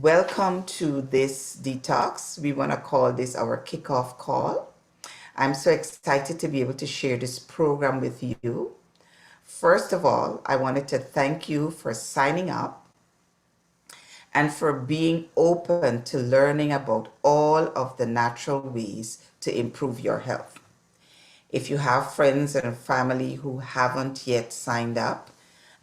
Welcome to this detox. We want to call this our kickoff call. I'm so excited to be able to share this program with you. First of all, I wanted to thank you for signing up and for being open to learning about all of the natural ways to improve your health. If you have friends and family who haven't yet signed up,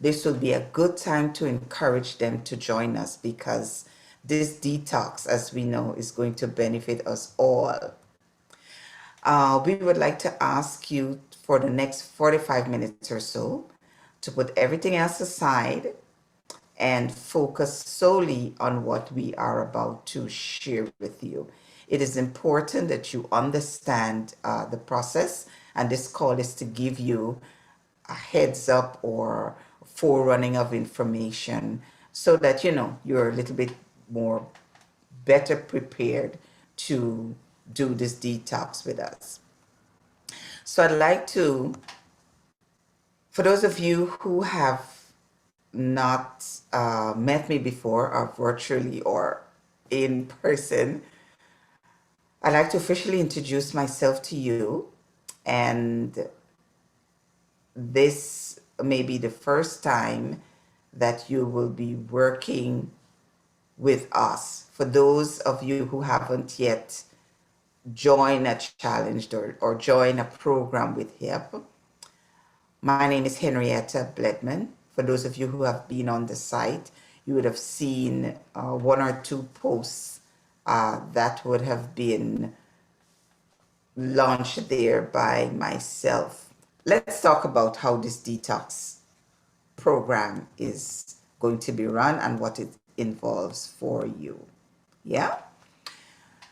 this will be a good time to encourage them to join us because this detox, as we know, is going to benefit us all. We would like to ask you for the next 45 minutes or so to put everything else aside and focus solely on what we are about to share with you. It is important that you understand the process, and this call is to give you a heads up or forerunning of information so that you're a little bit more better prepared to do this detox with us. So I'd like to, for those of you who have not met me before, or virtually or in person, I'd like to officially introduce myself to you. And this may be the first time that you will be working with us. For those of you who haven't yet joined a challenge or joined a program with HIPP, my name is Henrietta Bledman. For those of you who have been on the site, you would have seen one or two posts that would have been launched there by myself. Let's talk about how this detox program is going to be run and what it involves for you. Yeah?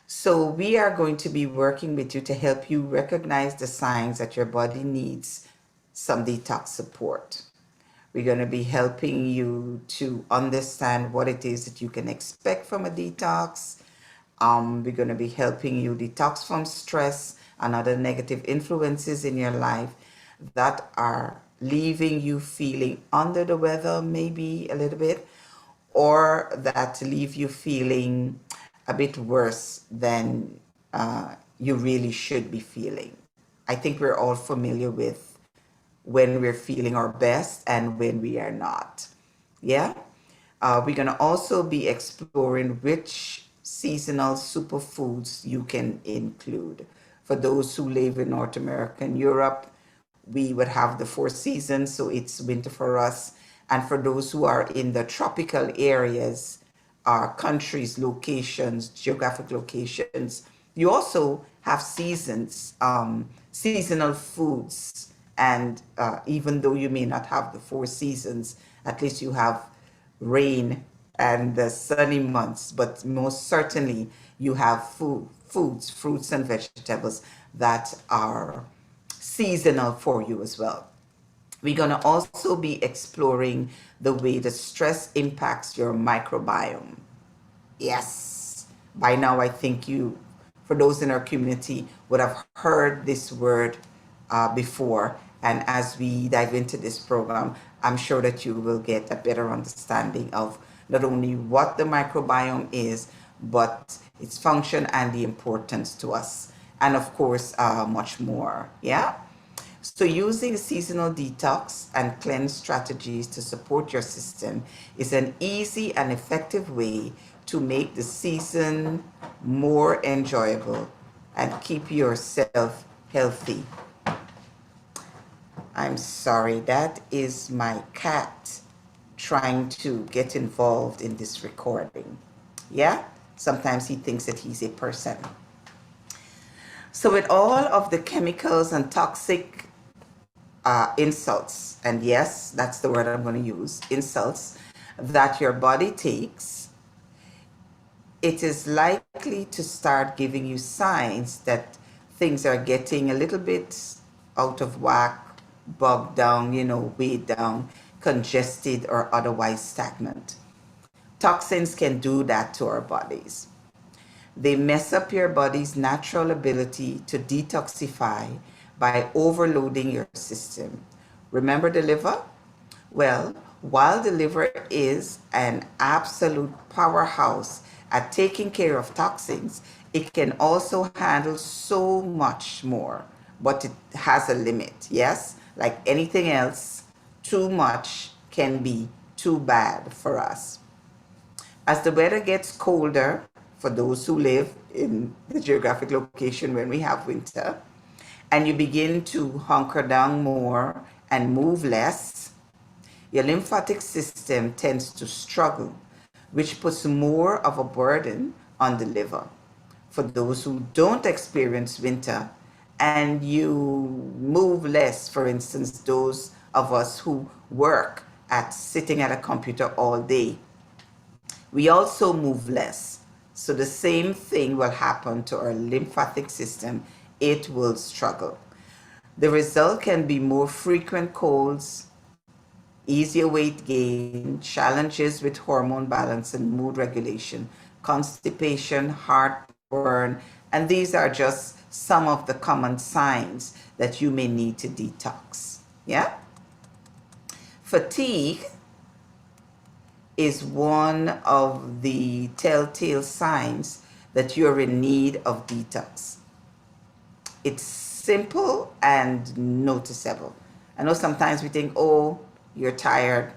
So we are going to be working with you to help you recognize the signs that your body needs some detox support. We're going to be helping you to understand what it is that you can expect from a detox. We're going to be helping you detox from stress and other negative influences in your life that are leaving you feeling under the weather, maybe a little bit, or that leave you feeling a bit worse than you really should be feeling. I think we're all familiar with when we're feeling our best and when we are not. Yeah? We're going to also be exploring which seasonal superfoods you can include. For those who live in North America and Europe, we would have the 4 seasons, so it's winter for us. And for those who are in the tropical areas, our countries, locations, geographic locations, you also have seasons, seasonal foods. And even though you may not have the 4 seasons, at least you have rain and the sunny months, but most certainly you have foods, fruits and vegetables that are seasonal for you as well. We're going to also be exploring the way the stress impacts your microbiome. Yes, by now I think you, for those in our community, would have heard this word before. And as we dive into this program, I'm sure that you will get a better understanding of not only what the microbiome is, but its function and the importance to us. And of course, much more. Yeah? So using seasonal detox and cleanse strategies to support your system is an easy and effective way to make the season more enjoyable and keep yourself healthy. I'm sorry, that is my cat trying to get involved in this recording. Yeah? Sometimes he thinks that he's a person. So with all of the chemicals and toxic insults, and yes, that's the word I'm going to use, insults, that your body takes, it is likely to start giving you signs that things are getting a little bit out of whack, bogged down, weighed down, congested, or otherwise stagnant. Toxins can do that to our bodies. They mess up your body's natural ability to detoxify by overloading your system. Remember the liver? Well, While the liver is an absolute powerhouse at taking care of toxins, it can also handle so much more, but it has a limit. Yes, like anything else, too much can be too bad for us. As the weather gets colder, for those who live in the geographic location when we have winter, and you begin to hunker down more and move less, your lymphatic system tends to struggle, which puts more of a burden on the liver. For those who don't experience winter and you move less, for instance, those of us who work at sitting at a computer all day, we also move less. So the same thing will happen to our lymphatic system. It will struggle. The result can be more frequent colds, easier weight gain, challenges with hormone balance and mood regulation, constipation, heartburn, and these are just some of the common signs that you may need to detox. Yeah? Fatigue is one of the telltale signs that you're in need of detox. It's simple and noticeable. I know sometimes we think, oh, you're tired.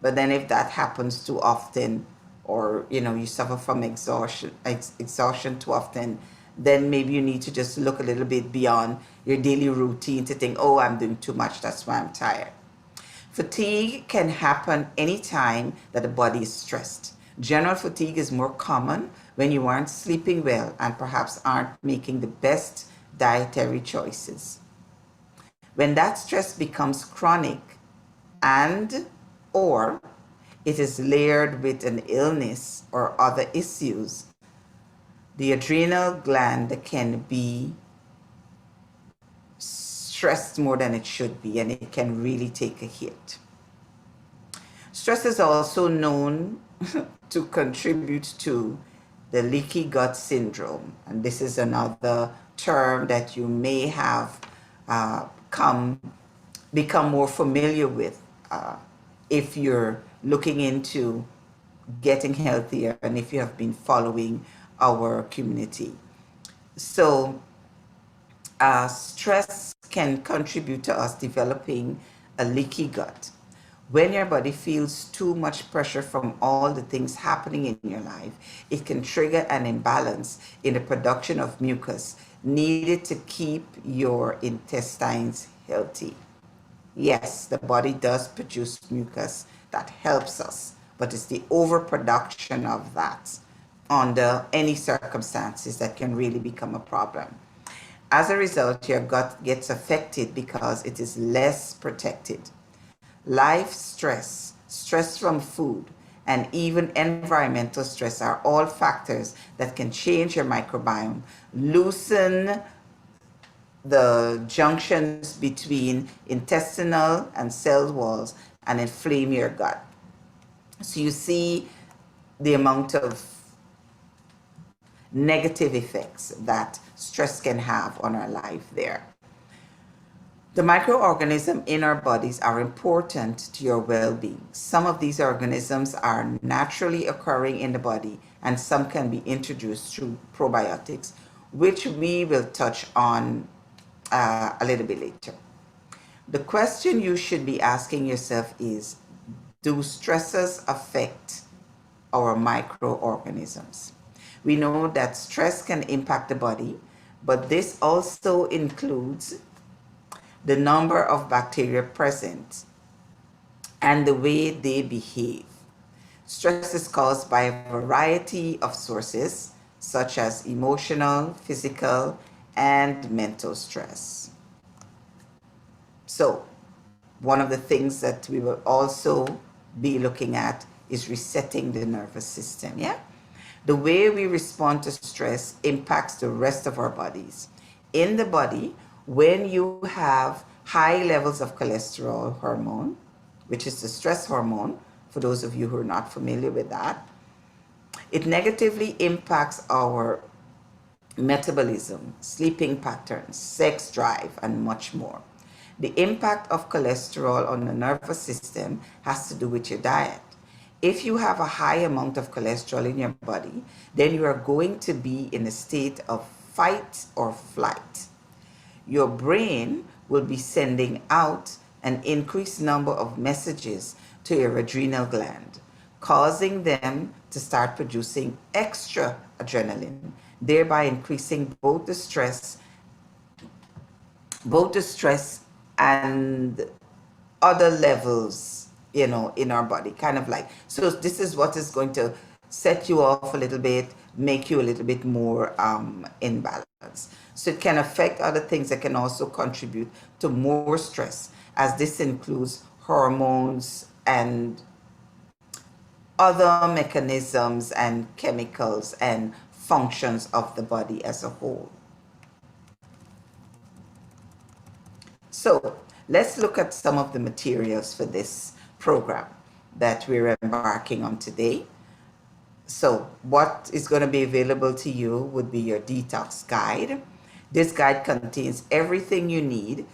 But then if that happens too often, or you suffer from exhaustion too often, then maybe you need to just look a little bit beyond your daily routine to think, oh, I'm doing too much, that's why I'm tired. Fatigue can happen anytime that the body is stressed. General fatigue is more common when you aren't sleeping well and perhaps aren't making the best dietary choices. When that stress becomes chronic and or it is layered with an illness or other issues, the adrenal gland can be stressed more than it should be, and it can really take a hit. Stress is also known to contribute to the leaky gut syndrome, and this is another term that you may have become more familiar with if you're looking into getting healthier and if you have been following our community. So stress can contribute to us developing a leaky gut. When your body feels too much pressure from all the things happening in your life, it can trigger an imbalance in the production of mucus needed to keep your intestines healthy. Yes, the body does produce mucus that helps us, but it's the overproduction of that under any circumstances that can really become a problem. As a result, your gut gets affected because it is less protected. Life stress, stress from food, and even environmental stress are all factors that can change your microbiome, loosen the junctions between intestinal and cell walls, and inflame your gut. So you see the amount of negative effects that stress can have on our life there. The microorganisms in our bodies are important to your well-being. Some of these organisms are naturally occurring in the body, and some can be introduced through probiotics, which we will touch on a little bit later. The question you should be asking yourself is, do stresses affect our microorganisms? We know that stress can impact the body, but this also includes the number of bacteria present and the way they behave. Stress is caused by a variety of sources, such as emotional, physical, and mental stress. So, one of the things that we will also be looking at is resetting the nervous system, yeah? The way we respond to stress impacts the rest of our bodies. In the body, when you have high levels of cholesterol hormone, which is the stress hormone, for those of you who are not familiar with that, it negatively impacts our metabolism, sleeping patterns, sex drive, and much more. The impact of cholesterol on the nervous system has to do with your diet. If you have a high amount of cholesterol in your body, then you are going to be in a state of fight or flight. Your brain will be sending out an increased number of messages to your adrenal gland, causing them to start producing extra adrenaline, thereby increasing both the stress and other levels, in our body, kind of like. So this is what is going to set you off a little bit, make you a little bit more in balance. So it can affect other things that can also contribute to more stress, as this includes hormones and other mechanisms and chemicals and functions of the body as a whole. So let's look at some of the materials for this program that we're embarking on today. So what is going to be available to you would be your detox guide. This guide contains everything you need,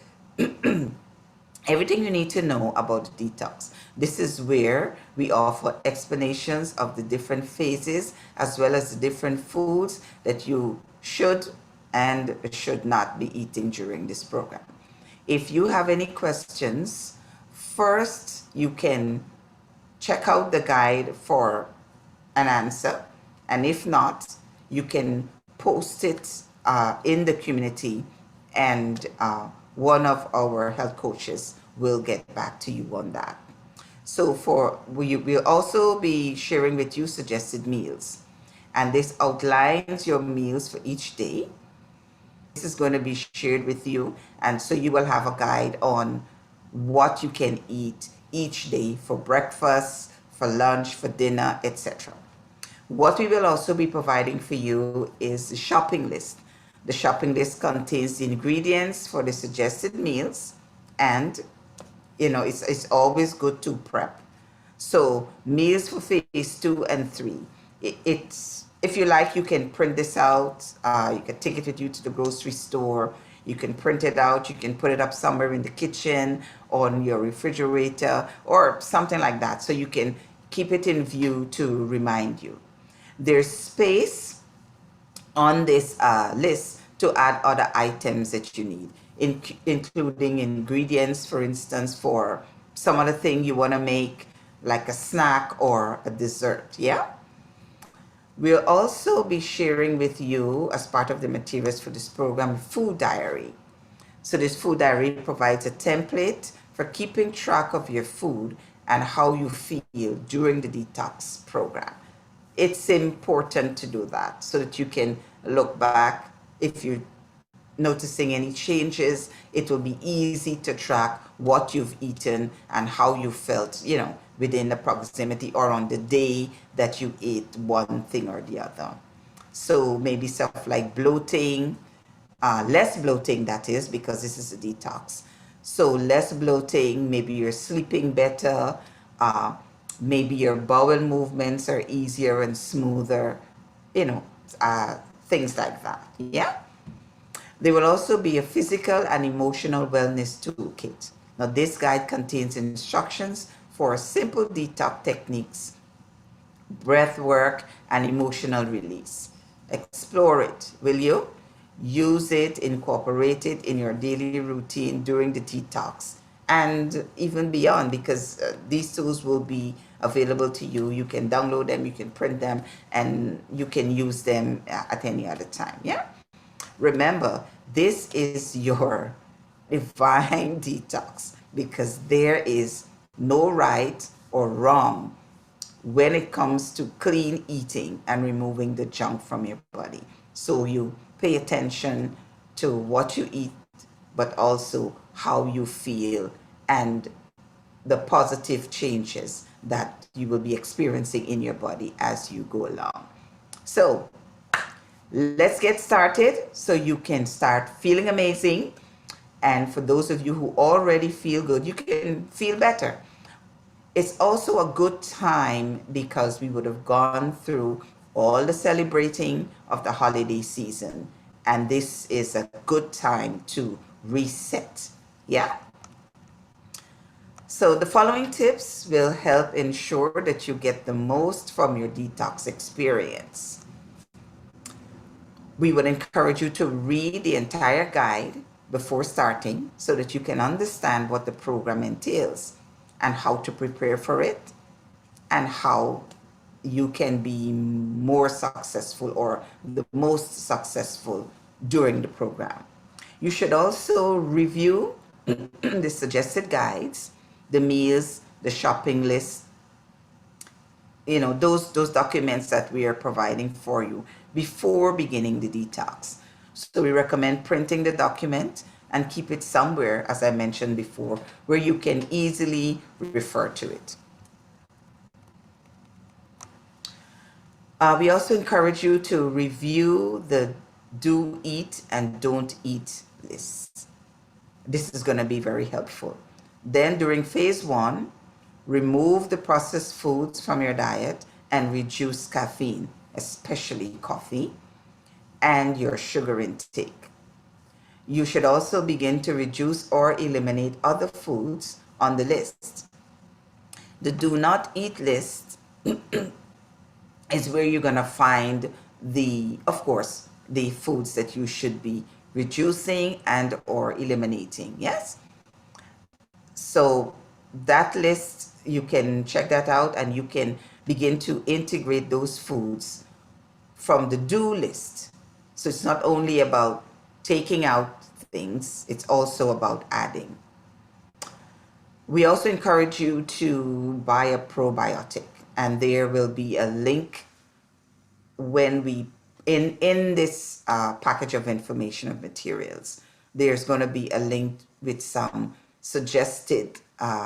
everything you need to know about detox. This is where we offer explanations of the different phases as well as the different foods that you should and should not be eating during this program. If you have any questions, first you can check out the guide for an answer. And if not, you can post it in the community, and one of our health coaches will get back to you on that. So we'll also be sharing with you suggested meals. And this outlines your meals for each day. This is going to be shared with you, and so you will have a guide on what you can eat each day for breakfast, for lunch, for dinner, etc. What we will also be providing for you is the shopping list. The shopping list contains the ingredients for the suggested meals, and it's always good to prep. So meals for phase 2 and 3. It's, if you like, you can print this out. You can take it with you to the grocery store. You can print it out. You can put it up somewhere in the kitchen, on your refrigerator, or something like that, so you can keep it in view to remind you. There's space on this list to add other items that you need, including ingredients, for instance, for some other thing you want to make, like a snack or a dessert. Yeah. We'll also be sharing with you, as part of the materials for this program, food diary. So this food diary provides a template for keeping track of your food and how you feel during the detox program. It's important to do that so that you can look back. If you're noticing any changes, it will be easy to track what you've eaten and how you felt, within the proximity or on the day that you ate one thing or the other. So maybe stuff like bloating, less bloating, that is, because this is a detox. So less bloating, maybe you're sleeping better, maybe your bowel movements are easier and smoother, things like that. Yeah. There will also be a physical and emotional wellness toolkit. Now, this guide contains instructions for simple detox techniques, breath work, and emotional release. Explore it, will you? Use it, incorporate it in your daily routine during the detox and even beyond, because these tools will be available to you. You can download them, you can print them, and you can use them at any other time. Yeah. Remember, this is your divine detox, because there is no right or wrong when it comes to clean eating and removing the junk from your body. So you pay attention to what you eat, but also how you feel and the positive changes that you will be experiencing in your body as you go along. So let's get started so you can start feeling amazing. And for those of you who already feel good, you can feel better. It's also a good time because we would have gone through all the celebrating of the holiday season. And this is a good time to reset. Yeah. So the following tips will help ensure that you get the most from your detox experience. We would encourage you to read the entire guide before starting so that you can understand what the program entails and how to prepare for it and how you can be more successful or the most successful during the program. You should also review the suggested guides, the meals, the shopping list, those documents that we are providing for you before beginning the detox. So we recommend printing the document and keep it somewhere, as I mentioned before, where you can easily refer to it. We also encourage you to review the do eat and don't eat lists. This is going to be very helpful. Then during phase 1, remove the processed foods from your diet and reduce caffeine, especially coffee, and your sugar intake. You should also begin to reduce or eliminate other foods on the list. The do not eat list is where you're going to find of course, the foods that you should be reducing and or eliminating. Yes. So that list, you can check that out and you can begin to integrate those foods from the do list. So it's not only about taking out things, it's also about adding. We also encourage you to buy a probiotic, and there will be a link when we in this package of information of materials. There's going to be a link with some suggested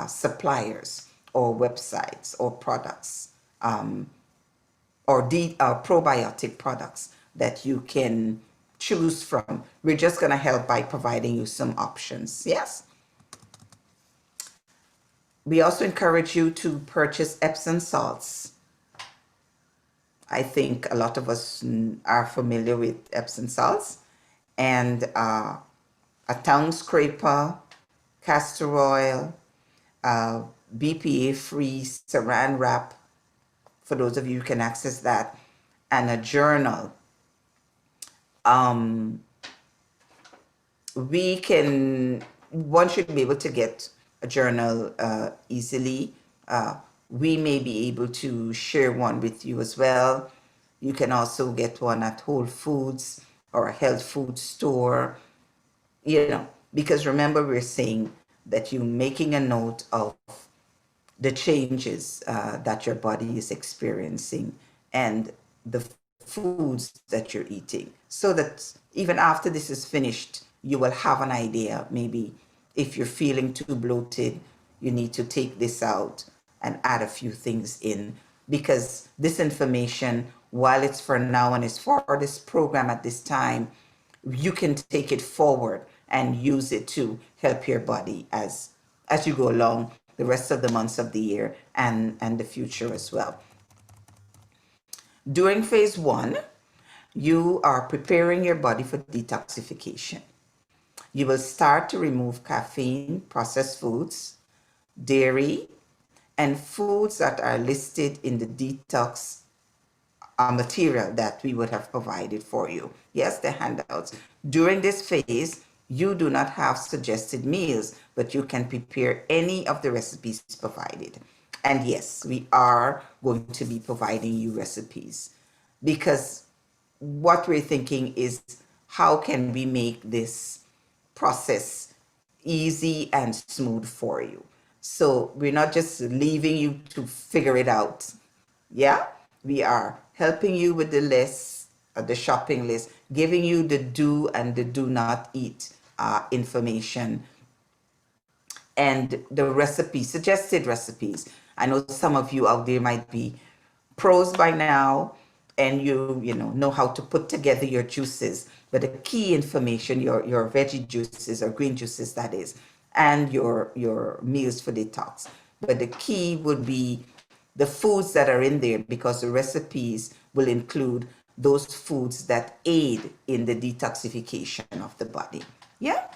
suppliers or websites or products, or probiotic products that you can choose from. We're just going to help by providing you some options. Yes. We also encourage you to purchase Epsom salts. I think a lot of us are familiar with Epsom salts, and a tongue scraper, castor oil, BPA-free saran wrap, for those of you who can access that, and a journal. One should be able to get a journal easily. We may be able to share one with you as well. You can also get one at Whole Foods or a health food store, because remember, we're saying that you're making a note of the changes that your body is experiencing and the foods that you're eating, so that even after this is finished, you will have an idea. Maybe if you're feeling too bloated, you need to take this out and add a few things in, because this information, while it's for now and it's for this program at this time, you can take it forward and use it to help your body as you go along the rest of the months of the year and the future as well. During phase 1, you are preparing your body for detoxification. You will start to remove caffeine, processed foods, dairy, and foods that are listed in the detox material that we would have provided for you. Yes, the handouts. During this phase, you do not have suggested meals, but you can prepare any of the recipes provided. And yes, we are going to be providing you recipes, because what we're thinking is, how can we make this process easy and smooth for you? So we're not just leaving you to figure it out. Yeah, we are helping you with the list, the shopping list, giving you the do and the do not eat information, and the recipes, suggested recipes. I know some of you out there might be pros by now, and you know how to put together your juices, but the key information, your veggie juices or green juices, that is, and your meals for detox. But the key would be the foods that are in there, because the recipes will include those foods that aid in the detoxification of the body. Yeah.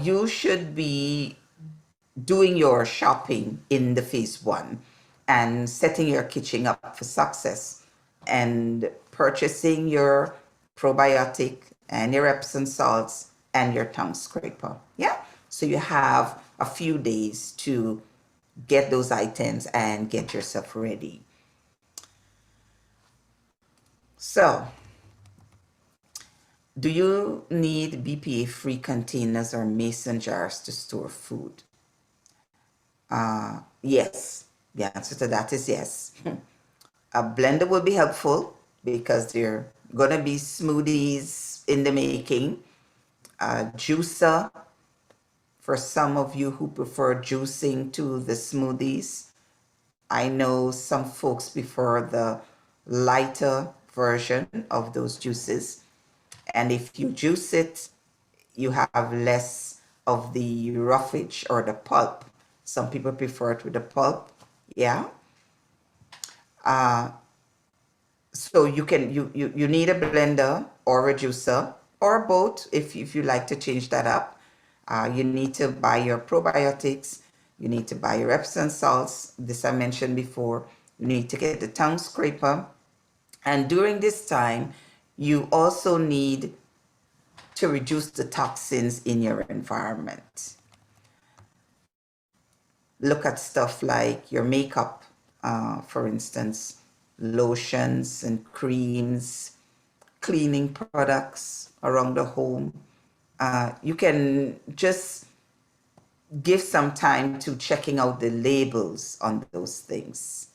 You should be doing your shopping in the phase one and setting your kitchen up for success and purchasing your probiotic and your Epsom salts and your tongue scraper. Yeah. So you have a few days to get those items and get yourself ready. So, do you need BPA free containers or mason jars to store food? Yes. The answer to that is yes. A blender will be helpful because they're going to be smoothies in the making. A juicer, for some of you who prefer juicing to the smoothies, I know some folks prefer the lighter version of those juices. And if you juice it, you have less of the roughage or the pulp. Some people prefer it with the pulp. Yeah. So you need a blender or a juicer or both if you like to change that up. You need to buy your probiotics. You need to buy your Epsom salts. This I mentioned before. You need to get the tongue scraper. And during this time, you also need to reduce the toxins in your environment. Look at stuff like your makeup, for instance, lotions and creams, cleaning products around the home. You can just give some time to checking out the labels on those things.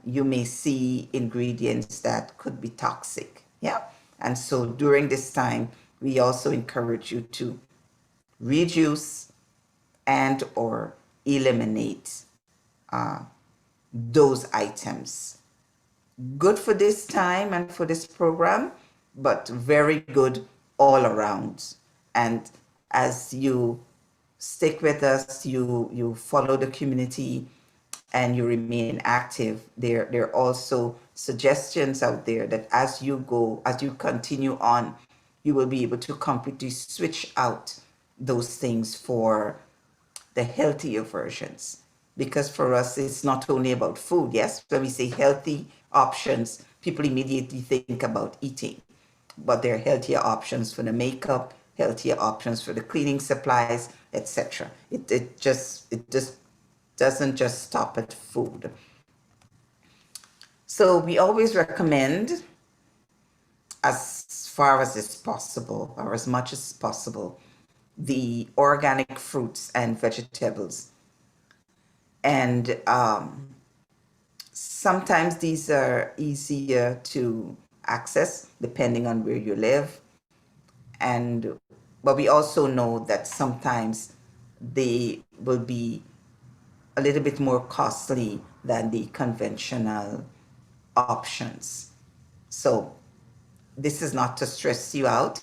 You may see ingredients that could be toxic. Yeah. And so during this time, we also encourage you to reduce and or eliminate those items. Good for this time and for this program, but very good all around. And as you stick with us, you follow the community and you remain active, there are also suggestions out there that as you continue on, you will be able to completely switch out those things for the healthier versions. Because for us, it's not only about food. Yes, when we say healthy options, people immediately think about eating. But there are healthier options for the makeup, healthier options for the cleaning supplies, etc. It just doesn't just stop at food. So we always recommend, as far as it's possible, or as much as possible, the organic fruits and vegetables. And sometimes these are easier to access depending on where you live. But we also know that sometimes they will be a little bit more costly than the conventional options. So this is not to stress you out.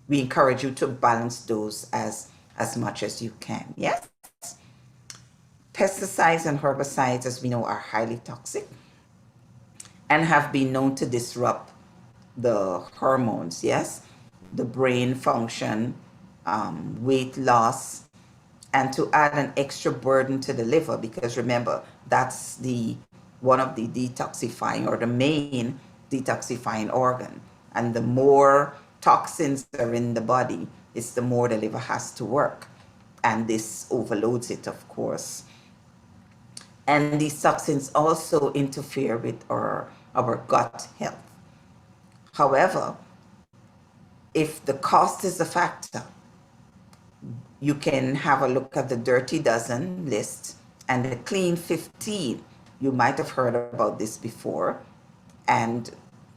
We encourage you to balance those as much as you can. Yes? Pesticides and herbicides, as we know, are highly toxic and have been known to disrupt the hormones, yes? The brain function, weight loss, and to add an extra burden to the liver, because remember, that's one of the detoxifying or the main detoxifying organ. And the more toxins are in the body, it's the more the liver has to work. And this overloads it, of course. And these toxins also interfere with our gut health. However, if the cost is a factor, you can have a look at the Dirty Dozen list and the Clean 15. You might have heard about this before. And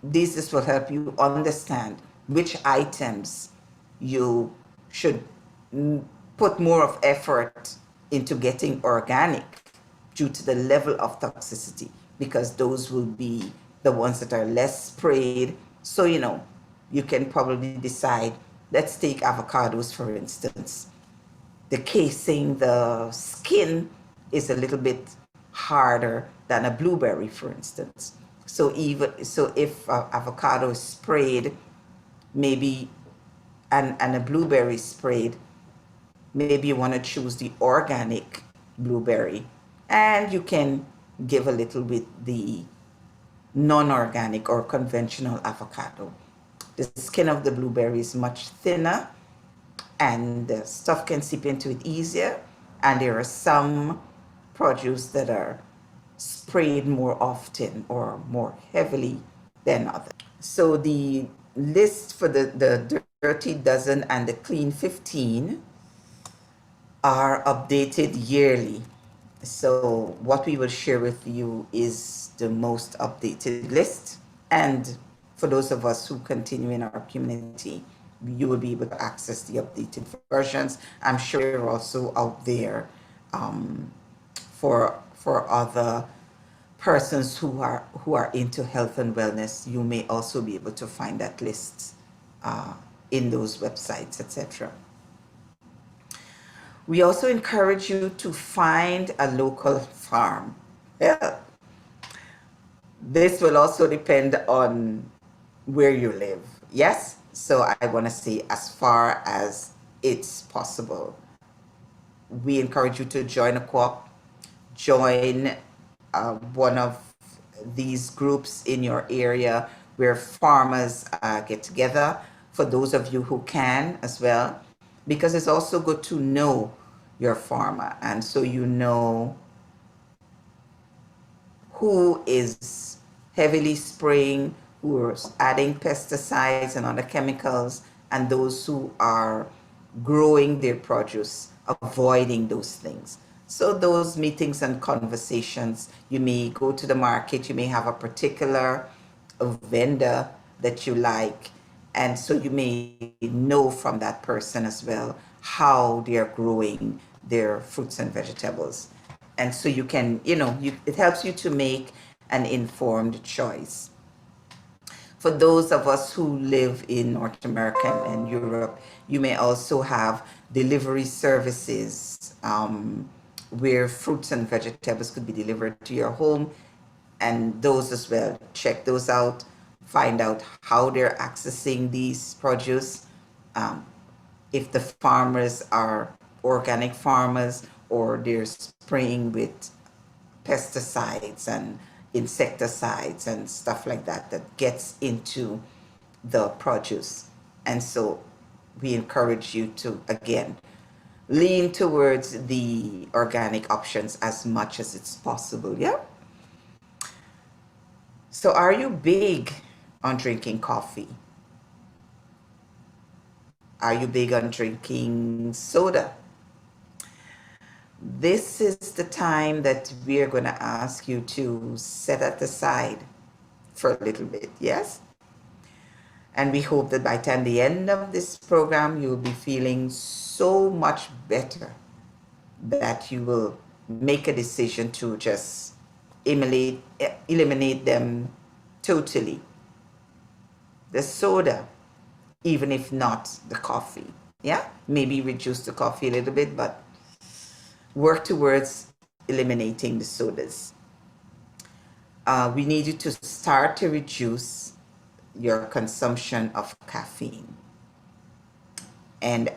this will help you understand which items you should put more of effort into getting organic due to the level of toxicity, because those will be the ones that are less sprayed. So, you can probably decide, let's take avocados, for instance. The casing, the skin is a little bit harder than a blueberry, for instance. So if avocado is sprayed, maybe and a blueberry sprayed, maybe you want to choose the organic blueberry, and you can give a little with the non-organic or conventional avocado. The skin of the blueberry is much thinner and the stuff can seep into it easier. And there are some produce that are sprayed more often or more heavily than others. So the list for the Dirty Dozen and the Clean 15 are updated yearly. So what we will share with you is the most updated list. And for those of us who continue in our community, you will be able to access the updated versions. I'm sure they're also out there for other persons who are into health and wellness. You may also be able to find that list in those websites, etc. We also encourage you to find a local farm. Yeah. This will also depend on where you live. Yes? So I want to say as far as it's possible. We encourage you to join a co-op, join one of these groups in your area where farmers get together, for those of you who can as well, because it's also good to know your farmer, and so you know who is heavily spraying, who is adding pesticides and other chemicals, and those who are growing their produce, avoiding those things. So those meetings and conversations, you may go to the market, you may have a particular vendor that you like, and so you may know from that person as well how they are growing their fruits and vegetables. And so you can, it helps you to make an informed choice. For those of us who live in North America and Europe, you may also have delivery services where fruits and vegetables could be delivered to your home, and those as well. Check those out, find out how they're accessing these produce, if the farmers are organic farmers or they're spraying with pesticides and insecticides and stuff like that that gets into the produce. And so we encourage you to, again, lean towards the organic options as much as it's possible. Yeah. So are you big on drinking coffee? Are you big on drinking soda? This is the time that we are going to ask you to set it aside for a little bit, yes? And we hope that by the end of this program, you'll be feeling so much better that you will make a decision to just eliminate them totally. The soda, even if not the coffee, yeah? Maybe reduce the coffee a little bit, but work towards eliminating the sodas. We need you to start to reduce your consumption of caffeine and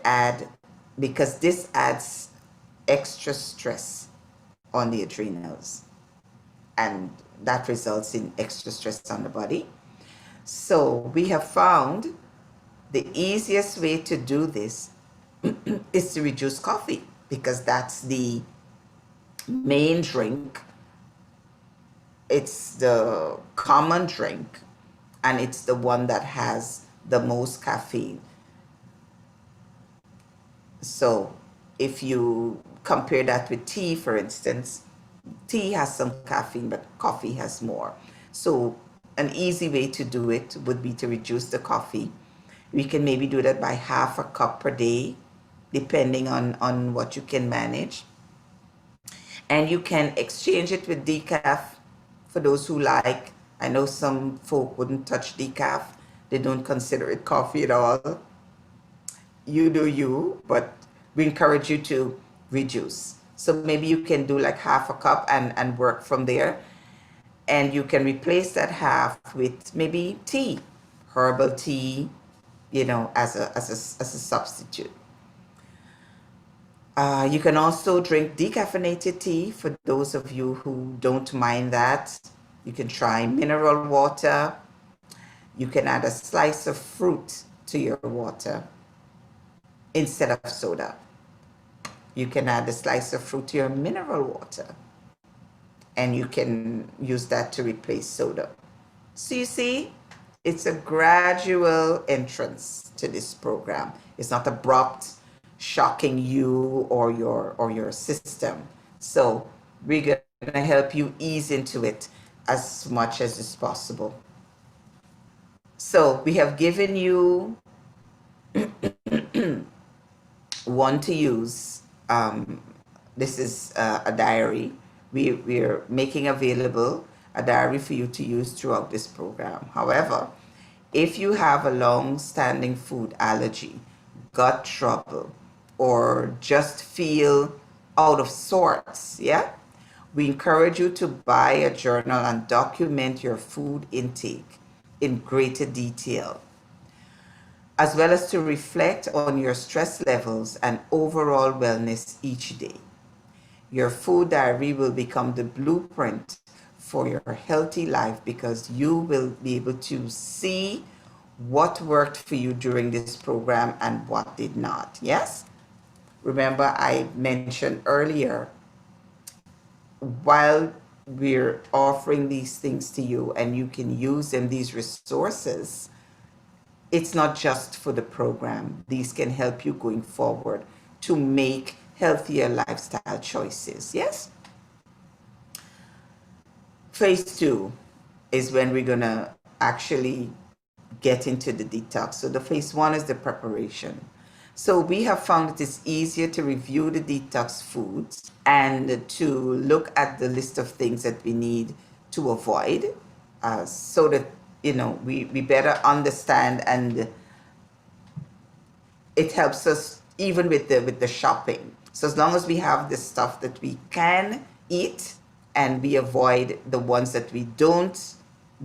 because this adds extra stress on the adrenals, and that results in extra stress on the body. So we have found the easiest way to do this is to reduce coffee, because that's the main drink. It's the common drink, and it's the one that has the most caffeine. So if you compare that with tea, for instance, tea has some caffeine, but coffee has more. So an easy way to do it would be to reduce the coffee. We can maybe do that by half a cup per day, depending on what you can manage. And you can exchange it with decaf for those who like. I know some folk wouldn't touch decaf. They don't consider it coffee at all. You do you, but we encourage you to reduce. So maybe you can do like half a cup and work from there. And you can replace that half with maybe tea, herbal tea, as a substitute. You can also drink decaffeinated tea for those of you who don't mind that. You can try mineral water. You can add a slice of fruit to your water instead of soda. You can add a slice of fruit to your mineral water, and you can use that to replace soda. So you see, it's a gradual entrance to this program. It's not abrupt, shocking you or your system. So we're going to help you ease into it as much as is possible. So we have given you one to use. This is a diary. We're making available a diary for you to use throughout this program. However, if you have a long-standing food allergy, gut trouble, or just feel out of sorts, yeah, we encourage you to buy a journal and document your food intake in greater detail, as well as to reflect on your stress levels and overall wellness each day. Your food diary will become the blueprint for your healthy life because you will be able to see what worked for you during this program and what did not. Yes? Remember, I mentioned earlier, while we're offering these things to you and you can use them, these resources, it's not just for the program. These can help you going forward to make healthier lifestyle choices. Yes? Phase 2 is when we're going to actually get into the detox. So the phase 1 is the preparation. So we have found it is easier to review the detox foods and to look at the list of things that we need to avoid, so that we better understand, and it helps us even with the shopping. So as long as we have the stuff that we can eat and we avoid the ones that we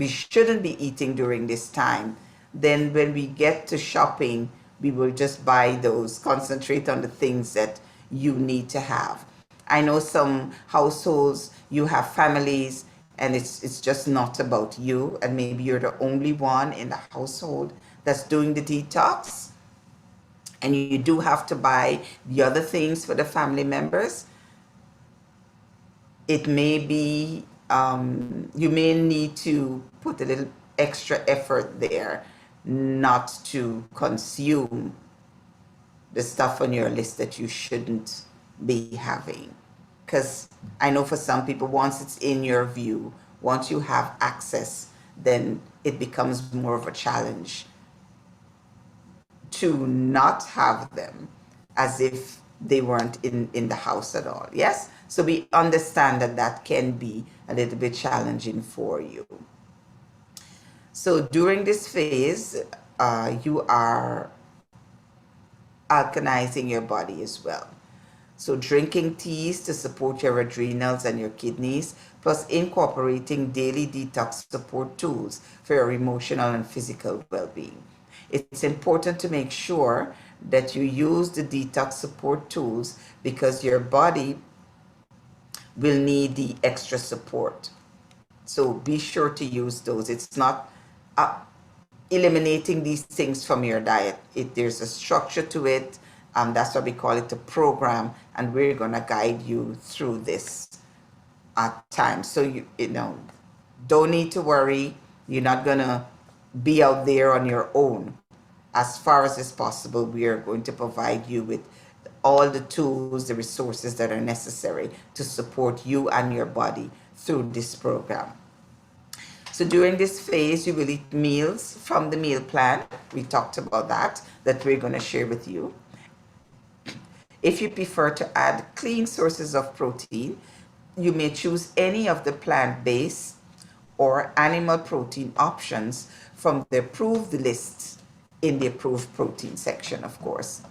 shouldn't be eating during this time, then when we get to shopping, we will just buy those, concentrate on the things that you need to have. I know some households, you have families, and it's just not about you, and maybe you're the only one in the household that's doing the detox, and you do have to buy the other things for the family members. It may be, you may need to put a little extra effort there not to consume the stuff on your list that you shouldn't be having. Because I know for some people, once it's in your view, once you have access, then it becomes more of a challenge to not have them, as if they weren't in the house at all. Yes? So we understand that that can be a little bit challenging for you. So during this phase, you are alkalizing your body as well. So drinking teas to support your adrenals and your kidneys, plus incorporating daily detox support tools for your emotional and physical well-being. It's important to make sure that you use the detox support tools because your body will need the extra support. So be sure to use those. It's not eliminating these things from your diet. There's a structure to it. That's why we call it a program, and we're going to guide you through this at times. So you don't need to worry. You're not going to be out there on your own. As far as is possible, we are going to provide you with all the tools, the resources that are necessary to support you and your body through this program. So during this phase, you will eat meals from the meal plan. We talked about that we're going to share with you. If you prefer to add clean sources of protein, you may choose any of the plant-based or animal protein options from the approved lists in the approved protein section, of course.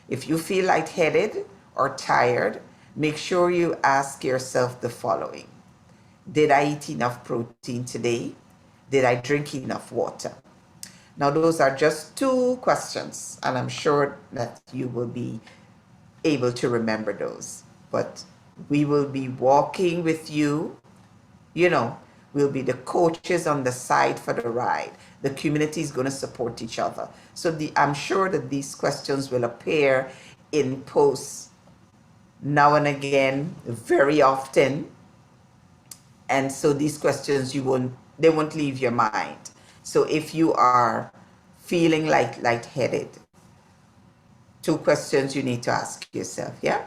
If you feel lightheaded or tired, make sure you ask yourself the following. Did I eat enough protein today? Did I drink enough water? Now, those are just 2 questions, and I'm sure that you will be able to remember those. But we will be walking with you, you know, we'll be the coaches on the side for the ride. The community is going to support each other. So I'm sure that these questions will appear in posts now and again, very often. And so these questions they won't leave your mind. So if you are feeling like lightheaded, two questions you need to ask yourself, yeah?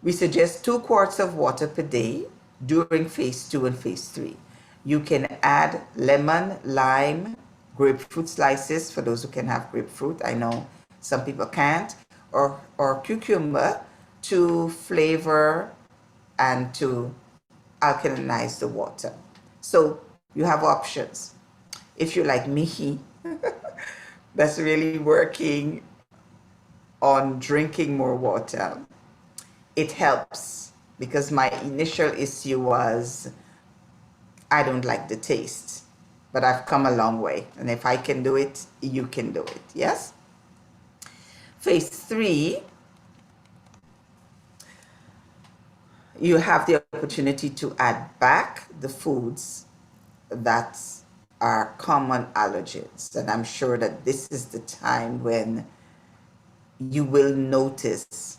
We suggest 2 quarts of water per day during phase 2 and phase 3. You can add lemon, lime, grapefruit slices for those who can have grapefruit. I know some people can't, or cucumber to flavor and to alkalinize the water. So you have options. If you're like me, that's really working on drinking more water, it helps because my initial issue was I don't like the taste, but I've come a long way. And if I can do it, you can do it. Yes? Phase 3, you have the opportunity to add back the foods that are common allergens. And I'm sure that this is the time when you will notice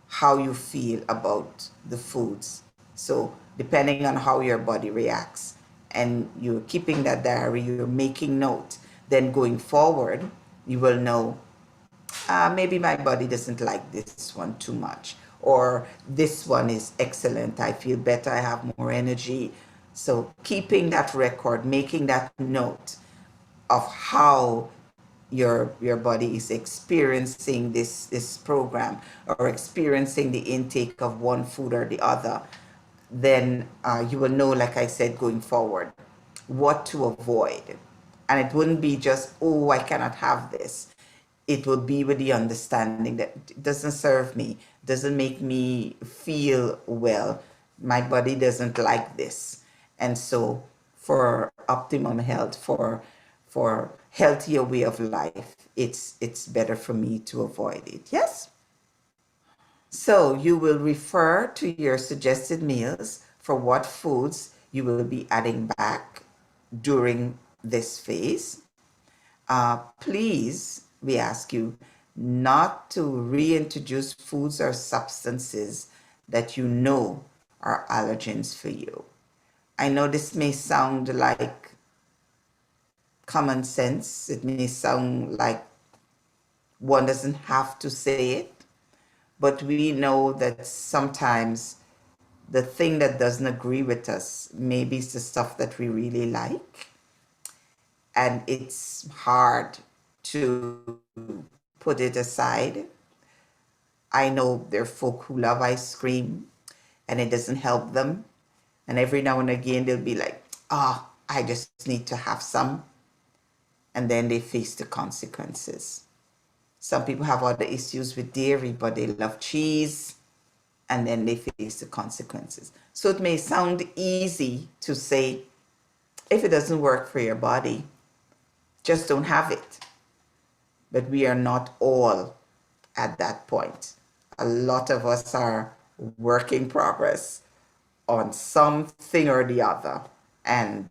how you feel about the foods. So depending on how your body reacts, and you're keeping that diary, you're making note, then going forward, you will know, maybe my body doesn't like this one too much, or this one is excellent, I feel better, I have more energy. So keeping that record, making that note of how your body is experiencing this program or experiencing the intake of one food or the other, then you will know, like I said, going forward, what to avoid. And it wouldn't be just, oh, I cannot have this. It will be with the understanding that it doesn't serve me, doesn't make me feel well. My body doesn't like this. And so for optimum health, for healthier way of life, it's better for me to avoid it. Yes? So you will refer to your suggested meals for what foods you will be adding back during this phase. Please, we ask you not to reintroduce foods or substances that you know are allergens for you. I know this may sound like common sense. It may sound like one doesn't have to say it, but we know that sometimes the thing that doesn't agree with us maybe it's the stuff that we really like, and it's hard to put it aside. I know there are folk who love ice cream and it doesn't help them, and every now and again they'll be like, I just need to have some, and then they face the consequences. Some people have other issues with dairy, but they love cheese, and then they face the consequences. So it may sound easy to say, if it doesn't work for your body, just don't have it. But we are not all at that point. A lot of us are work in progress on something or the other. And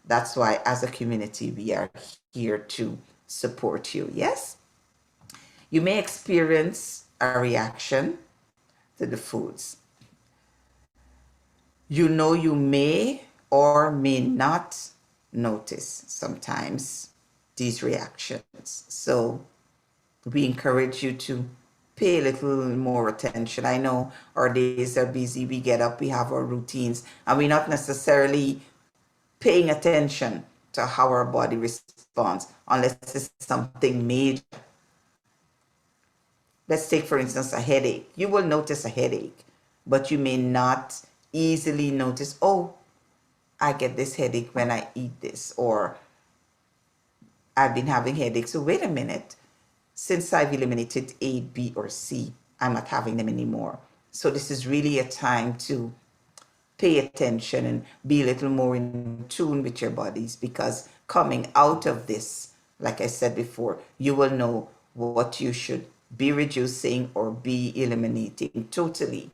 that's why, as a community, we are here to support you. Yes? You may experience a reaction to the foods. You know, you may or may not notice sometimes these reactions. So we encourage you to pay a little more attention. I know our days are busy, we get up, we have our routines, and we're not necessarily paying attention to how our body responds unless it's something major. Let's take, for instance, a headache. You will notice a headache, but you may not easily notice, oh, I get this headache when I eat this, or I've been having headaches. So wait a minute, since I've eliminated A, B, or C, I'm not having them anymore. So this is really a time to pay attention and be a little more in tune with your bodies, because coming out of this, like I said before, you will know what you should be reducing, or be eliminating totally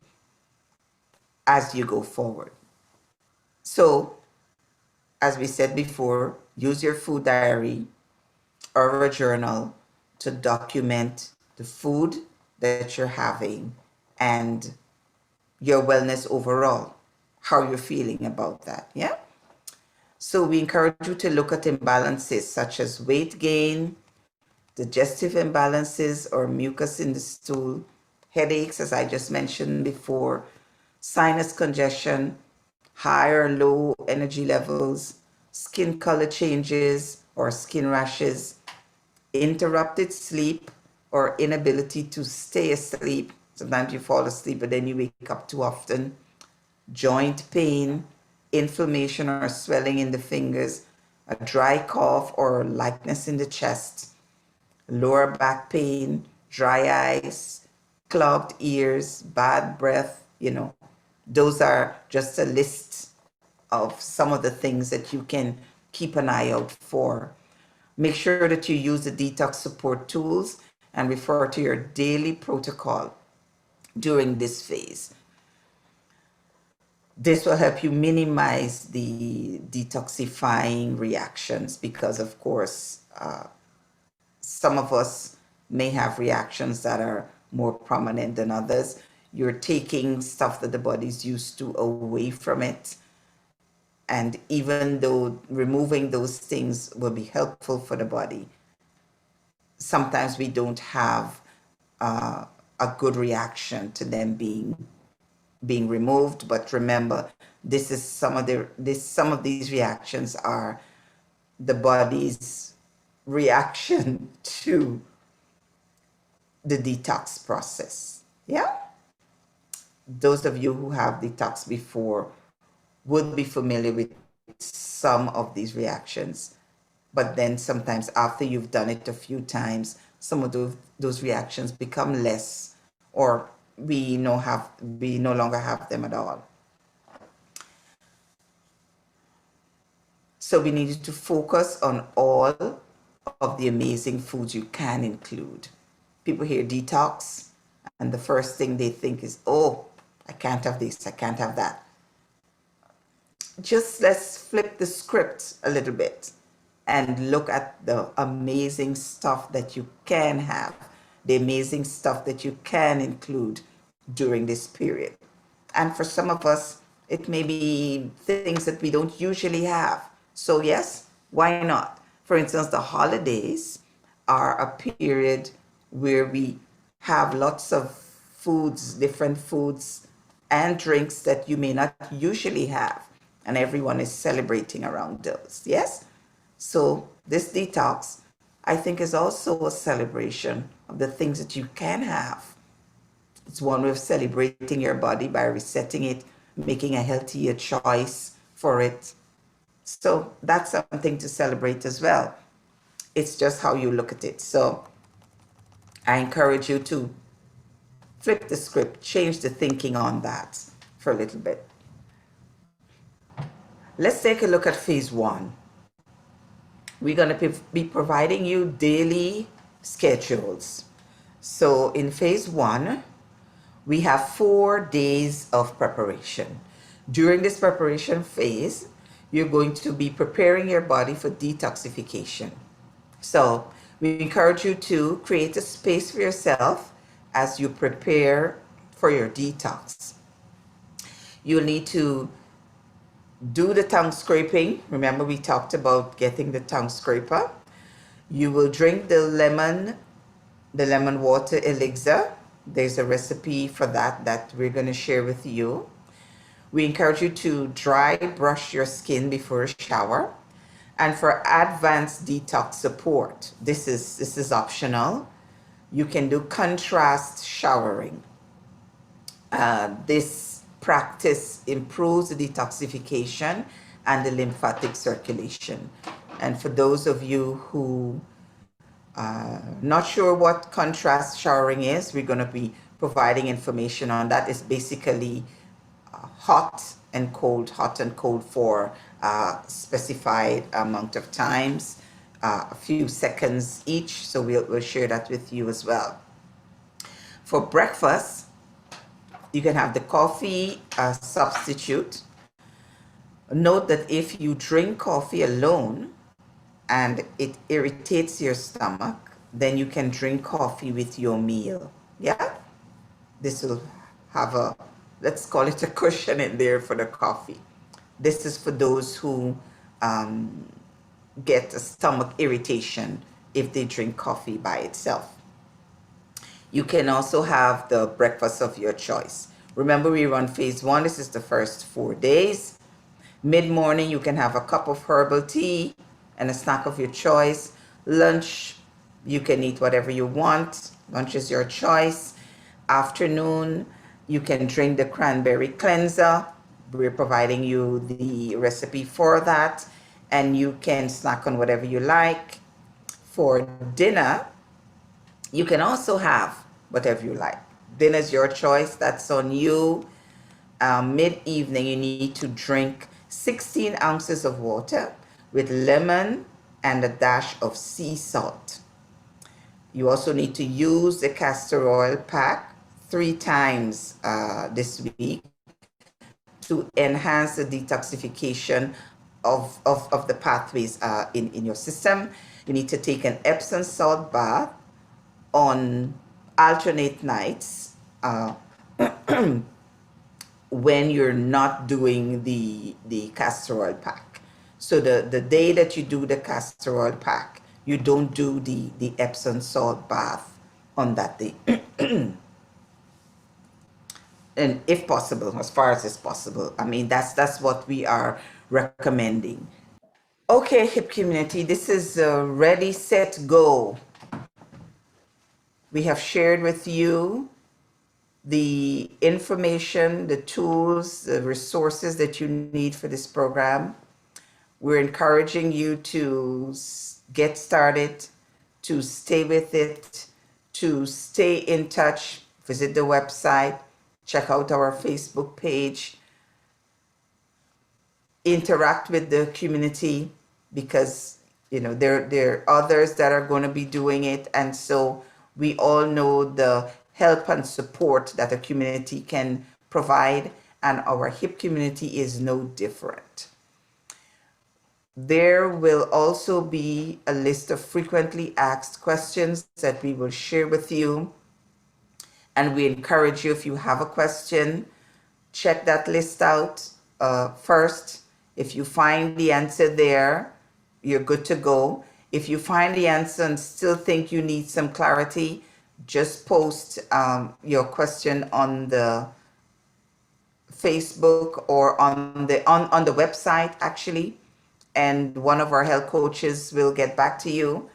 as you go forward. So, as we said before, use your food diary or a journal to document the food that you're having and your wellness overall, how you're feeling about that. Yeah. So we encourage you to look at imbalances such as weight gain, digestive imbalances or mucus in the stool, headaches, as I just mentioned before, sinus congestion, high or low energy levels, skin color changes or skin rashes, interrupted sleep or inability to stay asleep. Sometimes you fall asleep, but then you wake up too often. Joint pain, inflammation or swelling in the fingers, a dry cough or lightness in the chest, lower back pain, dry eyes, clogged ears, bad breath. Those are just a list of some of the things that you can keep an eye out for. Make sure that you use the detox support tools and refer to your daily protocol during this phase. This will help you minimize the detoxifying reactions because, of course, some of us may have reactions that are more prominent than others. You're taking stuff that the body's used to away from it. And even though removing those things will be helpful for the body, sometimes we don't have a good reaction to them being removed. But remember, this is some of these reactions are the body's reaction to the detox process. Yeah. Those of you who have detox before would be familiar with some of these reactions. But then sometimes after you've done it a few times, some of those reactions become less, or we no longer have them at all. So we need to focus on all of the amazing foods you can include. People hear detox, and the first thing they think is, oh, I can't have this, I can't have that. Just let's flip the script a little bit and look at the amazing stuff that you can have, the amazing stuff that you can include during this period. And for some of us, it may be things that we don't usually have. So yes, why not? For instance, the holidays are a period where we have lots of foods, different foods and drinks that you may not usually have. And everyone is celebrating around those. Yes? So this detox, I think, is also a celebration of the things that you can have. It's one way of celebrating your body by resetting it, making a healthier choice for it. So that's something to celebrate as well. It's just how you look at it. So I encourage you to flip the script, change the thinking on that for a little bit. Let's take a look at phase one. We're going to be providing you daily schedules. So in phase one, we have 4 days of preparation. During this preparation phase, you're going to be preparing your body for detoxification. So we encourage you to create a space for yourself as you prepare for your detox. You'll need to do the tongue scraping. Remember, we talked about getting the tongue scraper. You will drink the lemon water elixir. There's a recipe for that we're going to share with you. We encourage you to dry brush your skin before a shower. And for advanced detox support, this is optional. You can do contrast showering. This practice improves the detoxification and the lymphatic circulation. And for those of you who are not sure what contrast showering is, we're going to be providing information on that. It's basically hot and cold for a specified amount of times, a few seconds each. So we'll share that with you as well. For breakfast, you can have the coffee substitute. Note that if you drink coffee alone and it irritates your stomach, then you can drink coffee with your meal. Yeah? This will have a, let's call it a cushion in there for the coffee. This is for those who um, get a stomach irritation if they drink coffee by itself. You can also have the breakfast of your choice. Remember, we run phase 1. This is the first 4 days. Mid-morning, you can have a cup of herbal tea and a snack of your choice. Lunch, you can eat whatever you want. Lunch is your choice. Afternoon, you can drink the cranberry cleanser. We're providing you the recipe for that. And you can snack on whatever you like. For dinner, you can also have whatever you like. Dinner's your choice. That's on you. Mid-evening, you need to drink 16 ounces of water with lemon and a dash of sea salt. You also need to use the castor oil pack 3 times this week to enhance the detoxification of the pathways in your system. You need to take an Epsom salt bath on alternate nights when you're not doing the castor oil pack. So the day that you do the castor oil pack, you don't do the Epsom salt bath on that day. And if possible, as far as it's possible. I mean, that's what we are recommending. Okay, HIPP community, this is ready, set, go. We have shared with you the information, the tools, the resources that you need for this program. We're encouraging you to get started, to stay with it, to stay in touch. Visit the website, check out our Facebook page, interact with the community, because there are others that are going to be doing it, and so we all know the help and support that a community can provide, and our HIPP community is no different. There will also be a list of frequently asked questions that we will share with you, and we encourage you, if you have a question, check that list out first. If you find the answer there, you're good to go. If you find the answer and still think you need some clarity, just post your question on the Facebook or on the website, actually, and one of our health coaches will get back to you.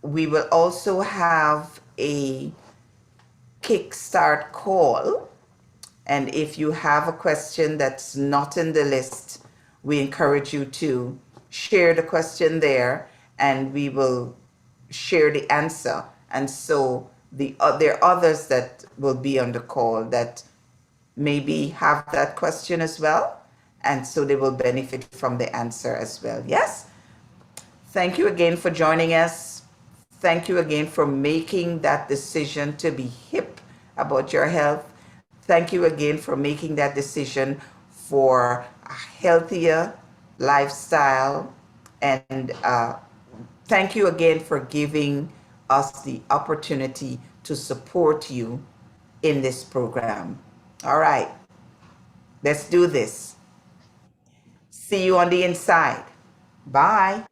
We will also have a kickstart call, and if you have a question that's not in the list, we encourage you to share the question there, and we will share the answer. And so there are others that will be on the call that maybe have that question as well, and so they will benefit from the answer as well. Yes? Thank you again for joining us. Thank you again for making that decision to be hip about your health. Thank you again for making that decision for a healthier lifestyle. And thank you again for giving us the opportunity to support you in this program. All right, let's do this. See you on the inside. Bye.